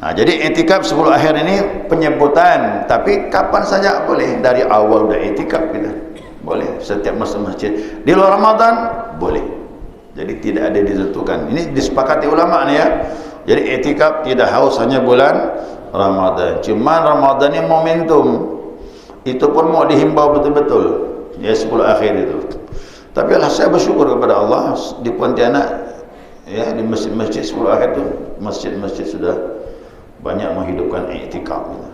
Jadi i'tikaf 10 akhir ini penyebutan, tapi kapan saja boleh. Dari awal dah i'tikaf kita boleh, setiap masuk masjid. Di luar Ramadan boleh. Jadi tidak ada ditentukan. Ini disepakati ulama ni ya. Jadi i'tikaf tidak harus hanya bulan Ramadan. Cuma Ramadan ni momentum. Itu pun mau dihimbau betul-betul. Ya 10 akhir itu. Tapi saya bersyukur kepada Allah di Pontianak ya, di masjid-masjid 10 akhir tu, masjid-masjid sudah banyak menghidupkan i'tikaf gitu.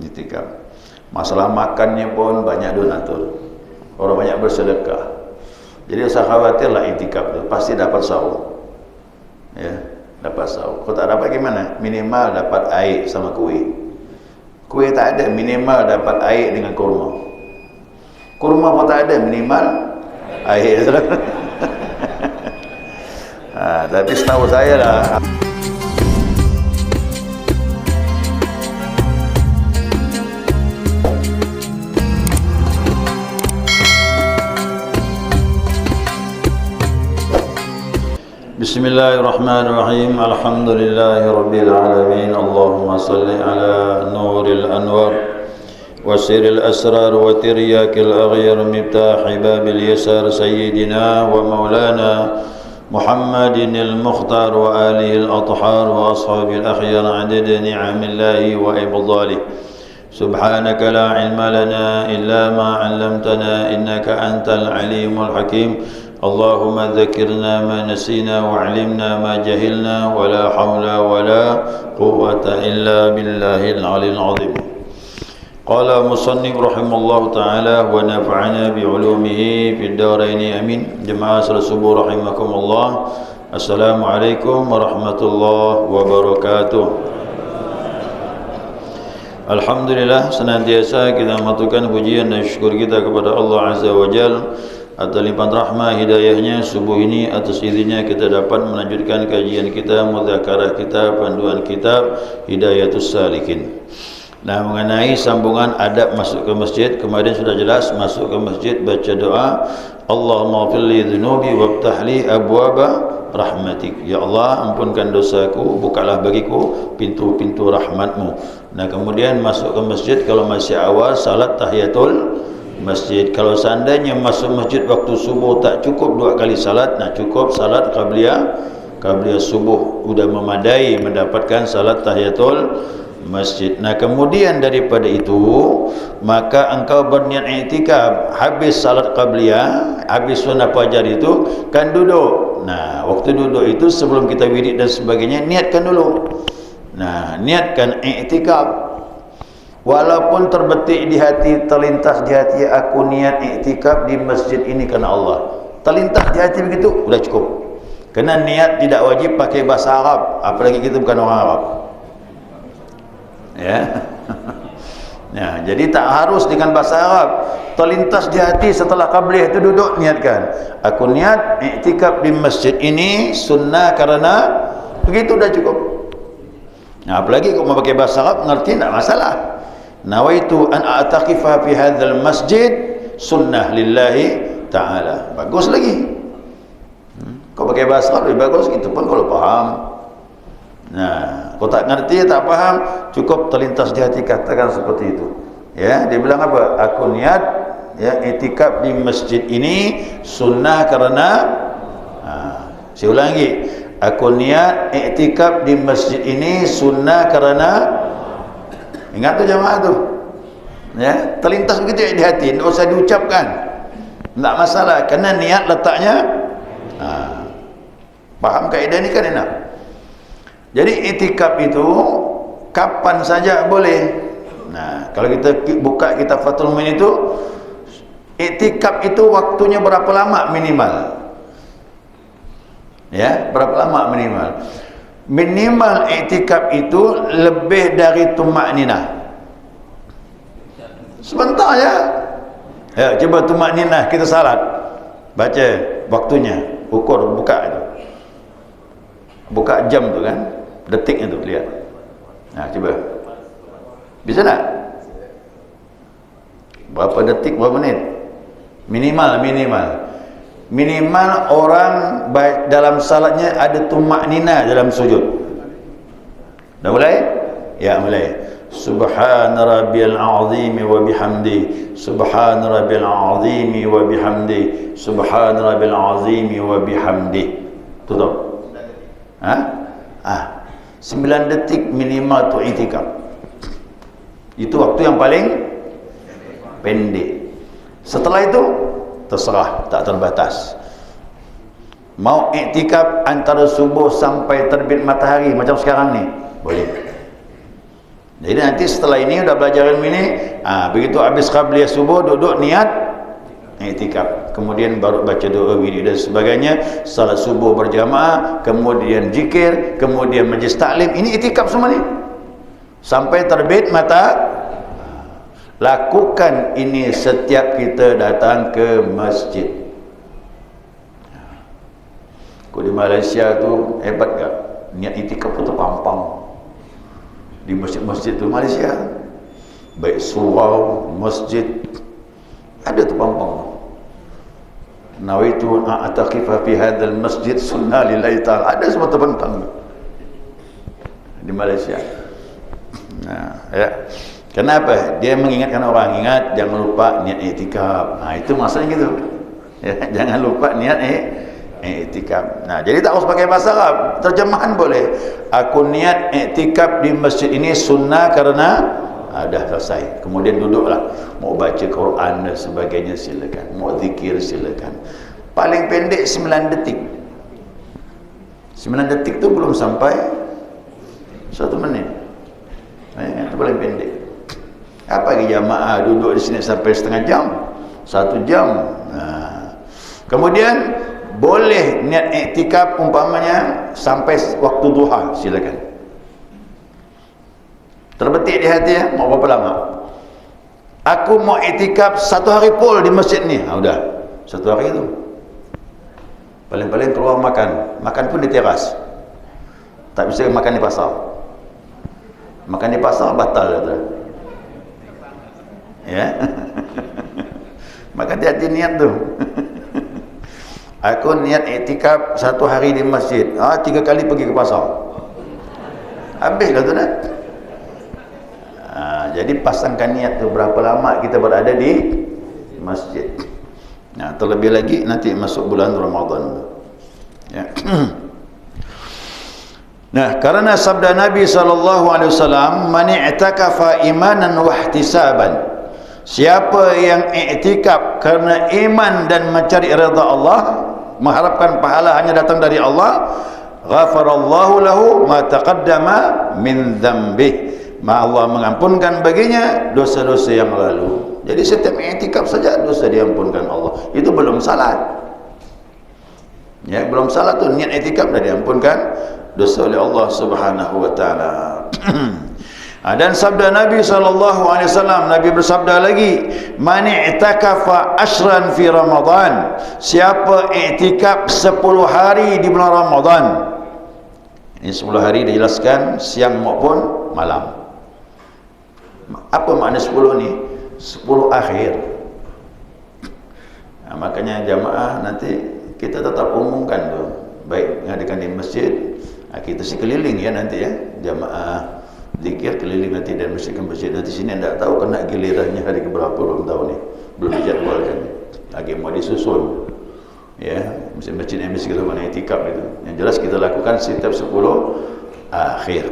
I'tikaf. Masalah makannya pun banyak donatur. Orang banyak bersedekah. Jadi usah khawatirlah i'tikaf tu pasti dapat sahur. Ya, dapat sahur. Kalau tak dapat gimana? Minimal dapat air sama kuih. Kuih tak ada, minimal dapat air dengan kurma. Kurma pun tak ada, minimal air. Tapi setahu saya lah. Bismillahirrahmanirrahim. Alhamdulillahi rabbil alamin. Allahumma salli ala nuril anwar wa siril asrar wa tiryakil aghyar miftahi babil yasar sayyidina wa maulana Muhammadin al-mukhtar wa alihi al-athhar wa ashabil akhyar adad ni'amillahi wa ibdalih. Subhanaka la ilma lana illa ma 'allamtana innaka antal alimul hakim. Allahumma dzakirna ma nasina wa 'allimna ma jahilna wa la hawla wa la quwwata illa billahil 'aliyyil 'azim. Qala musannif rahimallahu ta'ala wa nafa'ana bi 'ulumihi fid dharain amin. Jemaah salat subuh rahimakumullah. Assalamualaikum warahmatullahi wabarakatuh. Alhamdulillah, senantiasa kita mengaturkan pujian dan syukur kita kepada Allah Azza wa Jalla atas limpahan rahmah hidayahnya. Subuh ini atas izinnya kita dapat melanjutkan kajian kita, mudzakarah kita, panduan kitab Hidayatus Salikin. Nah, mengenai sambungan adab masuk ke masjid, kemarin sudah jelas masuk ke masjid baca doa, Allahumma ighfirli dzunubi waftah li abwaba rahmatik. Ya Allah, ampunkan dosaku, bukalah bagiku pintu-pintu rahmatmu. Nah, kemudian masuk ke masjid kalau masih awal salat tahiyatul masjid. Kalau seandainya masuk masjid waktu subuh tak cukup 2 kali salat, nah cukup salat qabliyah subuh, sudah memadai mendapatkan salat tahiyatul masjid. Nah, kemudian daripada itu maka engkau berniat i'tikaf, habis salat qabliyah, habis sunnah fajar itu kan duduk. Nah, waktu duduk itu sebelum kita wirid dan sebagainya niatkan dulu. Nah, niatkan i'tikaf. Walaupun terbetik di hati, terlintas di hati, aku niat i'tikaf di masjid ini karena Allah. Terlintas di hati begitu, sudah cukup. Kerana niat tidak wajib pakai bahasa Arab, apalagi kita bukan orang Arab. Ya. Ya, jadi tak harus dengan bahasa Arab. Terlintas di hati setelah qabliyah itu duduk, niatkan. Aku niat i'tikaf di masjid ini sunnah karena begitu, sudah cukup. Nah, apalagi kalau mau pakai bahasa Arab, ngerti tak masalah. Nawaitu an a'taqifa fi hadzal masjid sunnah lillahi ta'ala. Bagus lagi. Kau pakai bahasa Arab lebih bagus, itu pun kalau faham. Nah, kau tak ngerti, tak faham, cukup terlintas di hati katakan seperti itu. Ya, dia bilang apa? Aku niat ya i'tikaf di masjid ini sunnah karena saya ulang lagi. Aku niat i'tikaf di masjid ini sunnah karena, ingat tu jemaah tu. Ya, terlintas begitu di hati, tidak usah diucapkan. Tak masalah, kerana niat letaknya faham kaedah ni kan enak. Jadi i'tikaf itu kapan saja boleh. Nah, kalau kita buka kitab Fathul Muin itu, i'tikaf itu waktunya berapa lama minimal? Ya, berapa lama minimal? Minimal i'tikaf itu lebih dari tumakninah. Sebentar ya. Ya, coba tumakninah kita salat. Baca waktunya, ukur, buka itu. Buka jam tu kan, detiknya tu lihat. Nah, coba. Bisa tak? Berapa detik, berapa menit? Minimal orang dalam salatnya ada tumakninah dalam sujud. Dah mulai? Ya, mulai. Subhana rabbiyal azim wa bihamdi. Subhana rabbiyal azim wa bihamdi. Subhana rabbiyal azim wa bihamdi. Tutup. 9 detik minimal tu i'tikaf. Itu waktu yang paling pendek. Setelah itu terserah, tak terbatas. Mau i'tikaf antara subuh sampai terbit matahari macam sekarang ni, boleh. Jadi nanti setelah ini dah belajar ilmu ini, begitu habis qabliyah subuh duduk niat i'tikaf, kemudian baru baca doa wirid dan sebagainya, salat subuh berjamaah, kemudian zikir, kemudian majlis taklim. Ini i'tikaf semua ni sampai terbit mata. Lakukan ini setiap kita datang ke masjid. Kau di Malaysia tu hebat tak? Niat i'tikaf tu terpampang di masjid-masjid tu Malaysia, baik surau, masjid, ada terpampang. Nawaitu a'taqifa fi hadzal masjid sunnah lillahi ta'ala, ada semua terbentang di Malaysia. Ya. Kenapa? Dia mengingatkan orang, ingat jangan lupa niat i'tikaf. Itu maksudnya gitu. Ya, jangan lupa niat i'tikaf. Jadi tak harus pakai bahasa Arab, terjemahan boleh. Aku niat i'tikaf di masjid ini sunnah karena dah selesai. Kemudian duduklah. Mau baca Quran dan sebagainya silakan. Mau zikir silakan. Paling pendek 9 detik. 9 detik tu belum sampai 1 menit. Itu paling pendek. Apa lagi jamaah duduk di sini sampai setengah jam, 1 jam. Kemudian boleh niat i'tikaf umpamanya sampai waktu duha, silakan. Terbetik di hati ya, mau berapa lama? Aku mau i'tikaf 1 hari full di masjid ni. Udah 1 hari itu. Paling-paling keluar makan pun di teras. Tak bisa makan di pasar. Makan di pasar batal kata. Ya. Maka hati-hati niat tu. Aku niat i'tikaf 1 hari di masjid. 3 kali pergi ke pasar. Habis lah tu dah. Jadi pasangkan niat tu berapa lama kita berada di masjid. Terlebih lagi nanti masuk bulan Ramadan. Ya. Karena sabda Nabi SAW, "Man i'takafa imanan wa ihtisaban." Siapa yang i'tikaf kerana iman dan mencari redha Allah, mengharapkan pahala hanya datang dari Allah, ghafarallahu lahu ma taqaddama min dhanbih. Allah mengampunkan baginya dosa-dosa yang lalu. Jadi setiap i'tikaf saja dosa diampunkan Allah. Itu belum salat. Ya, belum salat tu niat i'tikaf dah diampunkan dosa oleh Allah Subhanahu wa taala. Dan sabda Nabi SAW, Nabi bersabda lagi, "Man i'takafa ashran fi Ramadan." Siapa i'tikaf 10 hari di bulan Ramadan. Ini 10 hari dijelaskan siang maupun malam. Apa makna 10 ni? 10 akhir. Makanya jamaah nanti kita tetap umumkan tu. Baik ngadakan di masjid, kita keliling ya nanti ya, jamaah zikir keliling nanti dan masjid ke masjid. Nanti sini anda tahu kena gilirannya hari keberapa belum tahu ni, belum dijadwalkan lagi, mau disusun ya masjid yang mesti kita mana i'tikaf itu. Yang jelas kita lakukan setiap 10 akhir.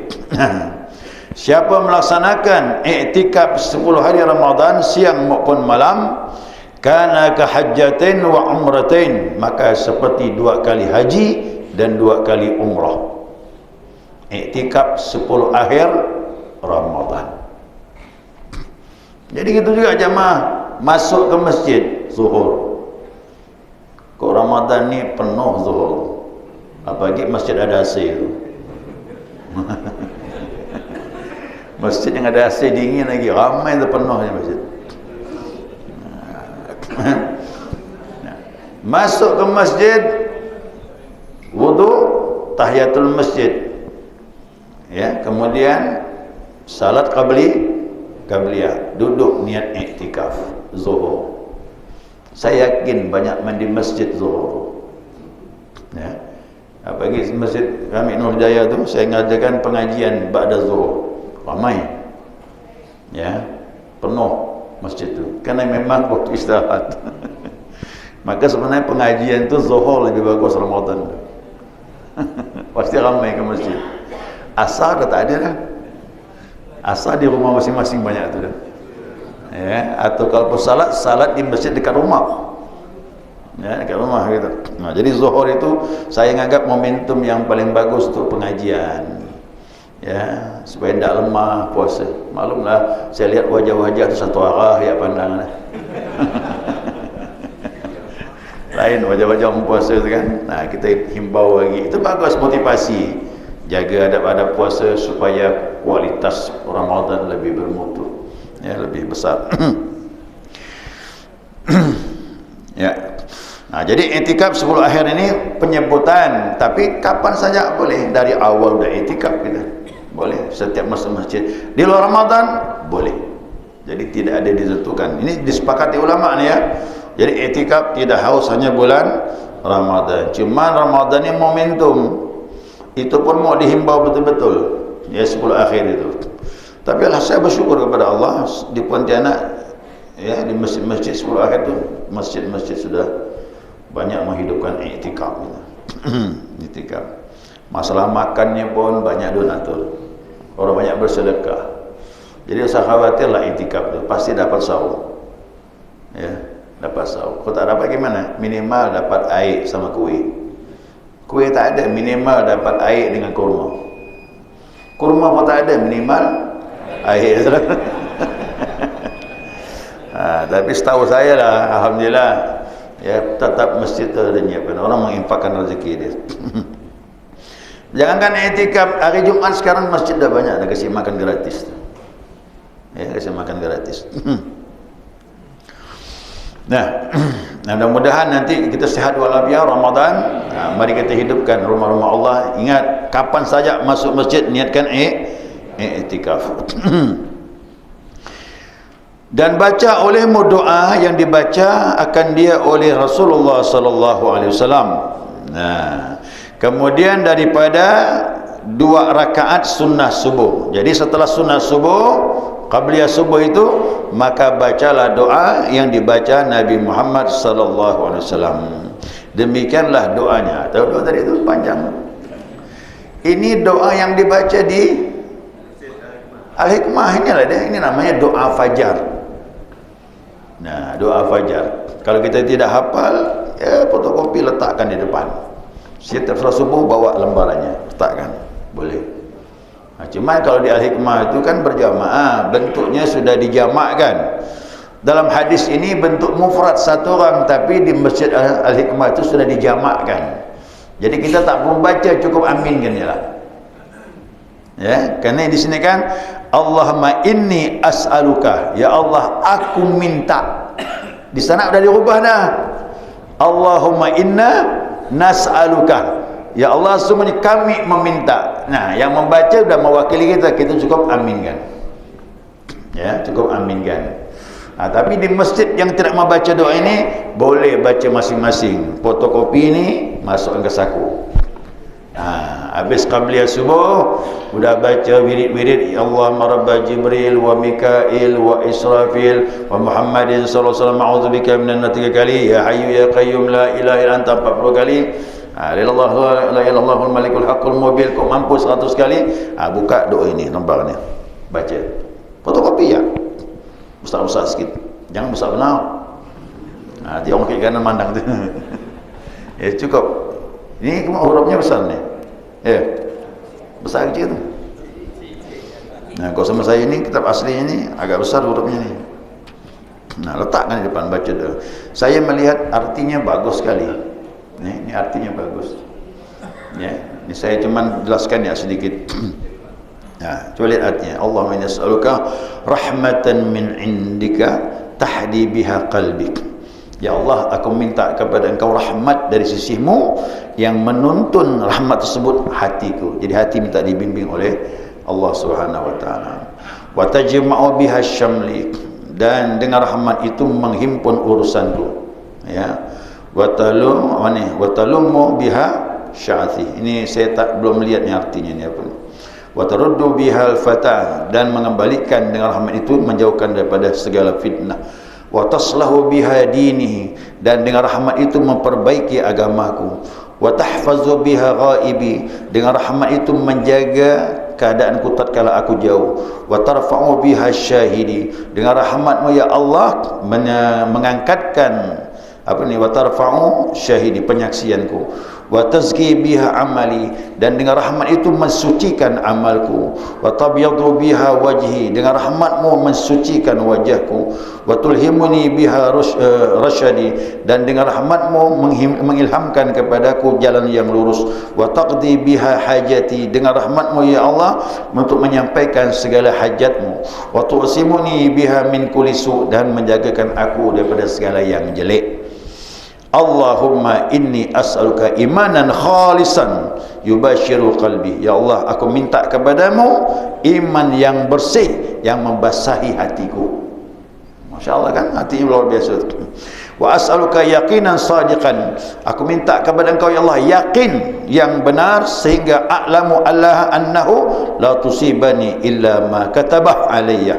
Siapa melaksanakan i'tikaf 10 hari Ramadan siang maupun malam, kana ka hajjatain wa umratain, maka seperti 2 kali haji dan 2 kali umrah. I'tikaf 10 akhir Ramadan. Jadi gitu juga jamaah masuk ke masjid zuhur. Kok Ramadan ni penuh zuhur. Apalagi masjid ada AC tu. Masjid yang ada AC dingin lagi, ramai tu penuhnya masjid. Masuk ke masjid, wudu, tahiyatul masjid. Ya, kemudian salat qabliyah, duduk niat i'tikaf zuhur. Saya yakin banyak mandi masjid zuhur. Ya. Pagi Masjid kami Nur Hidayah tu saya ngadakan pengajian ba'da zuhur. Ramai. Ya, penuh masjid tu. Kerana memang waktu istirahat. Maka sebenarnya pengajian tu zuhur lebih bagus Ramadan. Pasti ramai ke masjid. Asar dah tak ada dah. Asar di rumah masing-masing banyak tu dah. Ya, atau kalau salat di masjid dekat rumah. Ya, dekat rumah gitu. Nah, jadi zuhur itu saya menganggap momentum yang paling bagus untuk pengajian. Ya, supaya tidak lemah puasa. Maklumlah, saya lihat wajah-wajah itu satu arah ya pandang. Lain wajah-wajah orang puasa itu kan. Nah, kita himbau lagi. Itu bagus motivasi. Jaga adab-adab puasa supaya kualitas Ramadan lebih bermutu. Ya, lebih besar. Ya. Nah, jadi i'tikaf 10 akhir ini penyebutan, tapi kapan saja boleh. Dari awal dah i'tikaf kita. Boleh setiap masuk masjid. Di luar Ramadan boleh. Jadi tidak ada ditentukan. Ini disepakati ulama ni ya. Jadi i'tikaf tidak harus hanya bulan Ramadan. Cuma Ramadan ni momentum. Itu pun mau dihimbau betul-betul. Ya 10 akhir itu. Tapi saya bersyukur kepada Allah di Pontianak ya, di masjid-masjid 10 akhir tu masjid-masjid sudah banyak menghidupkan i'tikaf. I'tikaf. Masalah makannya pun banyak donatur. Orang banyak bersedekah. Jadi usah khawatirlah i'tikaf tu pasti dapat sahur. Ya, dapat sahur. Kalau tak dapat gimana? Minimal dapat air sama kuih. Kuih tak ada, minimal dapat air dengan kurma. Kurma pun tak ada, minimal air. Tapi setahu saya lah, alhamdulillah, ya tetap masjid tu ada nyiapkan. Orang menginfakkan rezeki dia. Jangankan i'tikaf hari Jumaat sekarang masjid dah banyak dah kasih makan gratis. Ya, kasih makan gratis. Nah, mudah-mudahan nanti kita sihat walafiat Ramadan. Mari kita hidupkan rumah-rumah Allah. Ingat kapan saja masuk masjid niatkan i'tikaf. Dan baca olehmu doa yang dibaca akan dia oleh Rasulullah sallallahu alaihi wasallam. Nah, kemudian daripada 2 rakaat sunnah subuh. Jadi setelah sunnah subuh, qabliyah subuh itu, maka bacalah doa yang dibaca Nabi Muhammad sallallahu alaihi wasallam. Demikianlah doanya. Tahu doa tadi itu panjang. Ini doa yang dibaca di Al-Hikmah inilah dia. Ini namanya doa fajar. Nah, doa fajar. Kalau kita tidak hafal, ya fotokopi letakkan di depan. Setiap salat subuh bawa lembarannya, letakkan. Boleh. Nah, cuma kalau di Al-Hikmah itu kan berjamaah, bentuknya sudah dijamakkan. Dalam hadis ini bentuk mufrad satu orang, tapi di Masjid Al-Hikmah itu sudah dijamakkan. Jadi kita tak perlu baca, cukup aminkan je lah. Ya, kerana di sini kan Allahumma inni as'aluka, ya Allah aku minta. Di sana sudah dirubah dah. Allahumma inna nas'aluka, ya Allah semuanya kami meminta. Nah, yang membaca sudah mewakili kita, kita cukup aminkan. Ya, cukup aminkan. Nah, tapi di masjid yang tidak membaca doa ini boleh baca masing-masing. Fotokopi ini masukkan ke saku. Habis qabliyah subuh sudah baca wirid-wirid, ya Allah marabba Jibril wa Mikail wa Israfil wa Muhammadin sallallahu alaihi wasallam, a'udzubika minan nar 3 kali, ya hayyu ya qayyum la ilaha illa anta 40 kali, la ilaha illallahul malikul haqqul mubin, kau mampu 100 kali. Buka doa ini lembar ni, baca. Fotokopi ya. Besar-besar sikit. Jangan besar benar. Dia orang kiri kanan mandang tu. Ya cukup. Ini hurufnya besar ni. Ya. Besar kecil tu. Nah, kalau sama saya ini kitab asli ini agak besar hurufnya ni. Nah, letakkan di depan baca tu. Saya melihat artinya bagus sekali. Ini artinya bagus. Ya, ini saya cuma jelaskan ya sedikit. Nah, coba lihat artinya. Allahumma nas'aluka rahmatan min indika tahdi biha qalbik. Ya Allah, aku minta kepada engkau rahmat dari sisimu yang menuntun rahmat tersebut hatiku. Jadi hati minta dibimbing oleh Allah Subhanahu wa taala. Wa tajma'u biha syamli, dan dengan rahmat itu menghimpun urusanku. Ya. Wa talummu biha sya'thi. Ini saya belum lihat ni artinya ni apa. Wa taruddu bihal fata, dan mengembalikan dengan rahmat itu menjauhkan daripada segala fitnah. Wa taslahu biha dinihi, dan dengan rahmat itu memperbaiki agamaku. Wa tahfazu biha ghaibi, dengan rahmat itu menjaga keadaanku tatkala aku jauh. Wa tarfa'u biha syahidi, dengan rahmatmu ya Allah mengangkatkan wa tarfa'u syahidi, penyaksianku. Wa tazki biha amali, dan dengan rahmat itu mensucikan amalku. Wa tabyadu biha wajhi, dengan rahmatmu mensucikan wajahku. Wa tulhimuni biha rasyadi, dan dengan rahmatmu mengilhamkan kepadaku jalan yang lurus. Wa taqdi biha hajati, dengan rahmatmu ya Allah untuk menyampaikan segala hajatmu. Wa tu'simuni biha min kulli su', dan menjagakan aku daripada segala yang jelek. Allahumma inni as'aluka imanan khalisan yubashiru qalbi. Ya Allah, aku minta kepadamu iman yang bersih yang membasahi hatiku. Masya Allah kan, hati luar biasa. Wa as'aluka yaqinan sadiqan, aku minta kepada engkau ya Allah yakin yang benar, sehingga a'lamu Allah annahu la tusibani illa ma katabah alayya,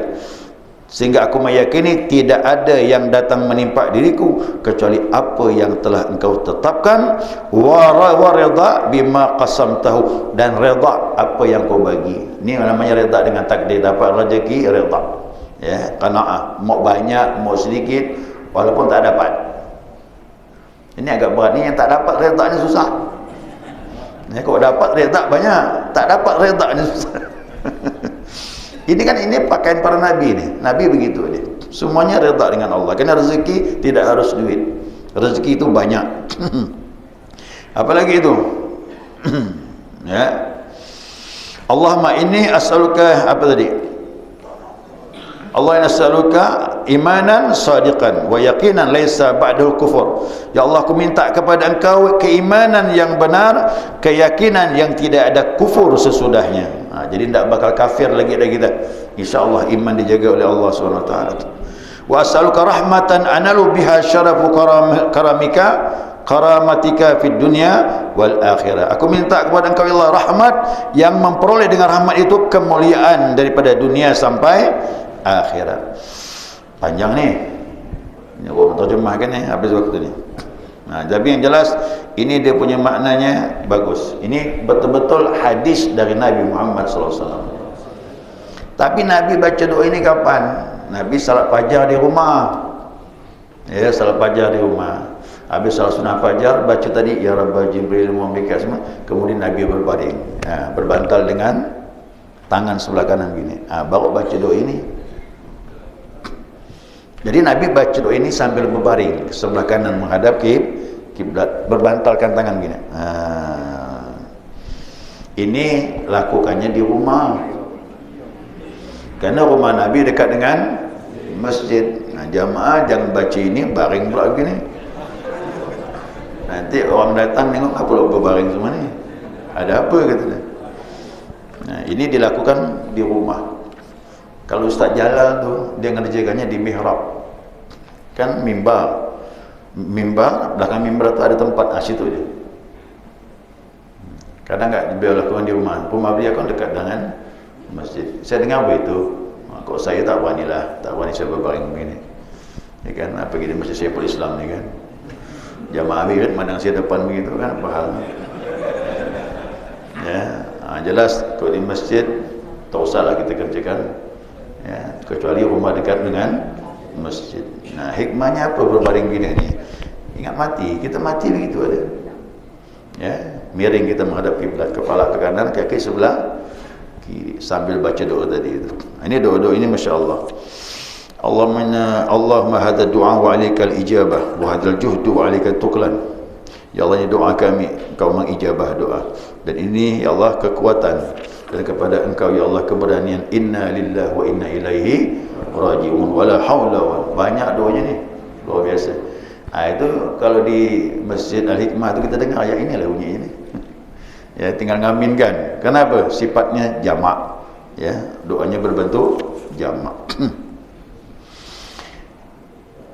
sehingga aku meyakini tidak ada yang datang menimpa diriku kecuali apa yang telah engkau tetapkan. Wa rida bima qasamtahu, dan rida apa yang kau bagi. Ini namanya rida dengan takdir, dapat rezeki rida. Ya, qanaah, mau banyak mau sedikit walaupun tak dapat. Ini agak berat, ni yang tak dapat rida ni susah. Ya, kau dapat rida banyak, tak dapat rida ni susah. Ini kan ini pakaian para nabi ni. Nabi begitu dia. Semuanya redha dengan Allah. Kerana rezeki tidak harus duit. Rezeki itu banyak. Apalagi itu? Ya. Allahumma inni as'aluka apa tadi? Allah nas'aluka imanan sadiqan wa yaqinan laisa ba'dal kufur. Ya Allah, aku minta kepada engkau keimanan yang benar, keyakinan yang tidak ada kufur sesudahnya. Jadi tidak bakal kafir lagi dari kita. InsyaAllah iman dijaga oleh Allah SWT. Wa as'aluka rahmatan analu biha syarafu karamatika fid dunya wal akhirah. Aku minta kepada engkau ya Allah rahmat yang memperoleh dengan rahmat itu kemuliaan daripada dunia sampai akhirat. Panjang ni. Ini aku terjemahkan ni habis waktu ni. Tapi yang jelas ini dia punya maknanya bagus. Ini betul-betul hadis dari Nabi Muhammad SAW. Tapi Nabi baca doa ini kapan? Nabi salat fajar di rumah. Ya, salat fajar di rumah. Habis salat sunat fajar baca tadi ya Rabbah Jibril Muhammad semua. Kemudian Nabi berbaring, berbantal dengan tangan sebelah kanan gini. Baru baca doa ini. Jadi Nabi baca doa ini sambil berbaring, sebelah kanan menghadap kiblat, berbantalkan tangan gini. Ini lakukannya di rumah. Karena rumah Nabi dekat dengan masjid. Jamaah jangan baca ini baring pula begini. Nanti orang datang tengok apa pula berbaring semua ni. Ada apa kata dia. Ini dilakukan di rumah. Kalau Ustaz Jalal tu dia ngerjakannya di mihrab. Kan mimbar, belakang mimbar tu ada tempat, situ je. Kadang tak dia lakukan di rumah. Rumah beliau kan dekat dengan masjid. Saya dengar begitu. Kok saya tak berani lah, tak berani saya berbaring begini. Ya kan, pergi di masjid Syekhul Islam ni kan. Jamaah habis kan mandang saya depan begitu kan, apa hal. Ya, jelas kalau di masjid tak usahlah kita kerjakan. Ya, kecuali rumah dekat dengan masjid. Hikmahnya apa berbaring gini ni? Ingat mati, kita mati begitu ada. Ya, miring kita menghadap kiblat, kepala ke kanan, kaki sebelah kiri sambil baca doa tadi itu. Ini doa-doa ini masya-Allah. Allahumma hadha du'a wa 'alaikal ijabah wa hadzal juhdu wa 'alaikal tuklan. Ya Allah, ini doa kami, Engkau mengijabah doa. Dan ini ya Allah kekuatan, dan kepada Engkau ya Allah keberanian. Inna lillahi wa inna ilaihi raji'un. Wala haula wa, banyak doanya ni. Luar biasa. Itu kalau di Masjid Al-Hikmah tu kita dengar ayat inilah bunyi ini. Ya, tinggal ngaminkan. Kenapa? Sifatnya jamak. Ya, doanya berbentuk jamak.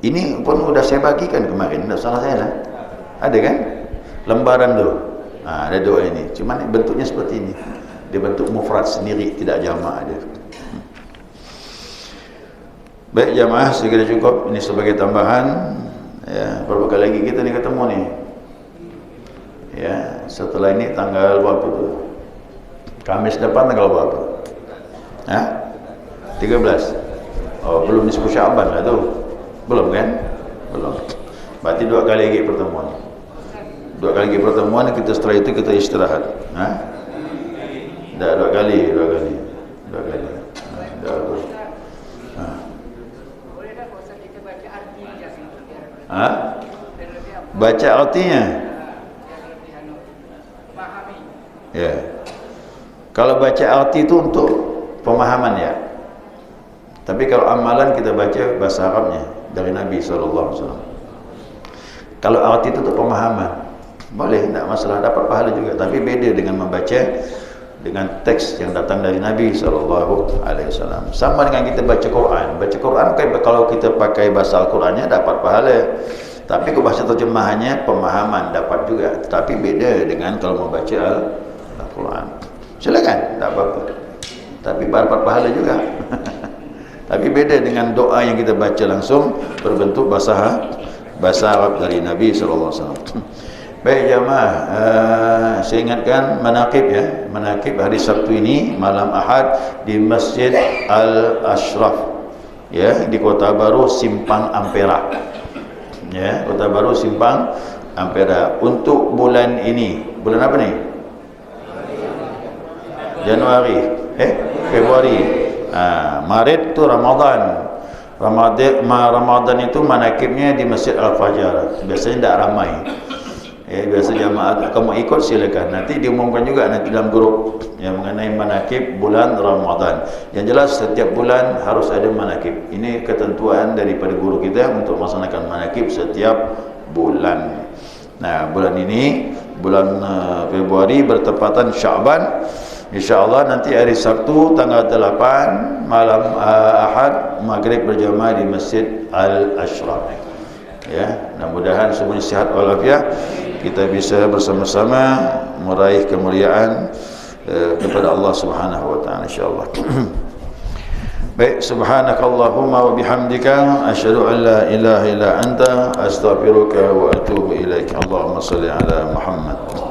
Ini pun sudah saya bagikan kemarin, tidak salah saya lah. Ada kan? Lembaran tu. Ada doa ini. Cuma bentuknya seperti ini. Dia bentuk mufrad sendiri, tidak jamak dia. Baik jamaah, segera cukup. Ini sebagai tambahan. Ya, berapa kali lagi kita ni ketemu ni? Ya, setelah ini tanggal berapa tu? Kamis depan tanggal berapa? 13. Oh, belum nisfu Syaban lah tu. Belum kan? Belum. Berarti 2 kali lagi pertemuan. 2 kali lagi pertemuan, kita setelah itu kita istirahat. Dah 2 kali. Dah tu. Baca artinya. Ya. Kalau baca arti itu untuk pemahaman ya. Tapi kalau amalan kita baca bahasa Arabnya dari Nabi SAW. Kalau arti itu untuk pemahaman, boleh, tidak masalah, dapat pahala juga. Tapi beda dengan membaca dengan teks yang datang dari Nabi SAW. Sama dengan kita baca Quran. Baca Quran kalau kita pakai bahasa Al-Qurannya dapat pahala. Tapi kalau bahasa terjemahannya pemahaman dapat juga. Tapi beda dengan kalau membaca Al-Quran. Silakan, tak apa-apa. Tapi dapat pahala juga. Tapi beda dengan doa yang kita baca langsung berbentuk bahasa Arab dari Nabi SAW. Baik jamaah, saya ingatkan manaqib ya. Manaqib hari Sabtu ini malam Ahad di Masjid Al-Ashraf ya, di Kota Baru Simpang Ampera. Ya, Kota Baru Simpang Ampera. Untuk bulan ini, bulan apa ni? Januari, Februari. Maret tu Ramadan. Ramadan itu manakibnya di Masjid Al-Fajar. Biasanya tidak ramai. Biasa jamaah kamu ikut silakan. Nanti diumumkan juga nanti dalam grup yang mengenai manakib bulan Ramadan. Yang jelas setiap bulan harus ada manakib. Ini ketentuan daripada guru kita untuk melaksanakan manakib setiap bulan. Nah, bulan ini bulan Februari bertepatan Syaban. InsyaAllah nanti hari Sabtu tanggal 8 malam Ahad maghrib berjamaah di Masjid Al-Ashraf. Ya, mudah-mudahan semuanya sihat walafiat, kita bisa bersama-sama meraih kemuliaan kepada Allah Subhanahu wa taala insyaallah. Baik, subhanakallahumma wa bihamdika asyhadu an la ilaha illa anta astaghfiruka wa atubu ilaik. Allahumma shalli ala Muhammad.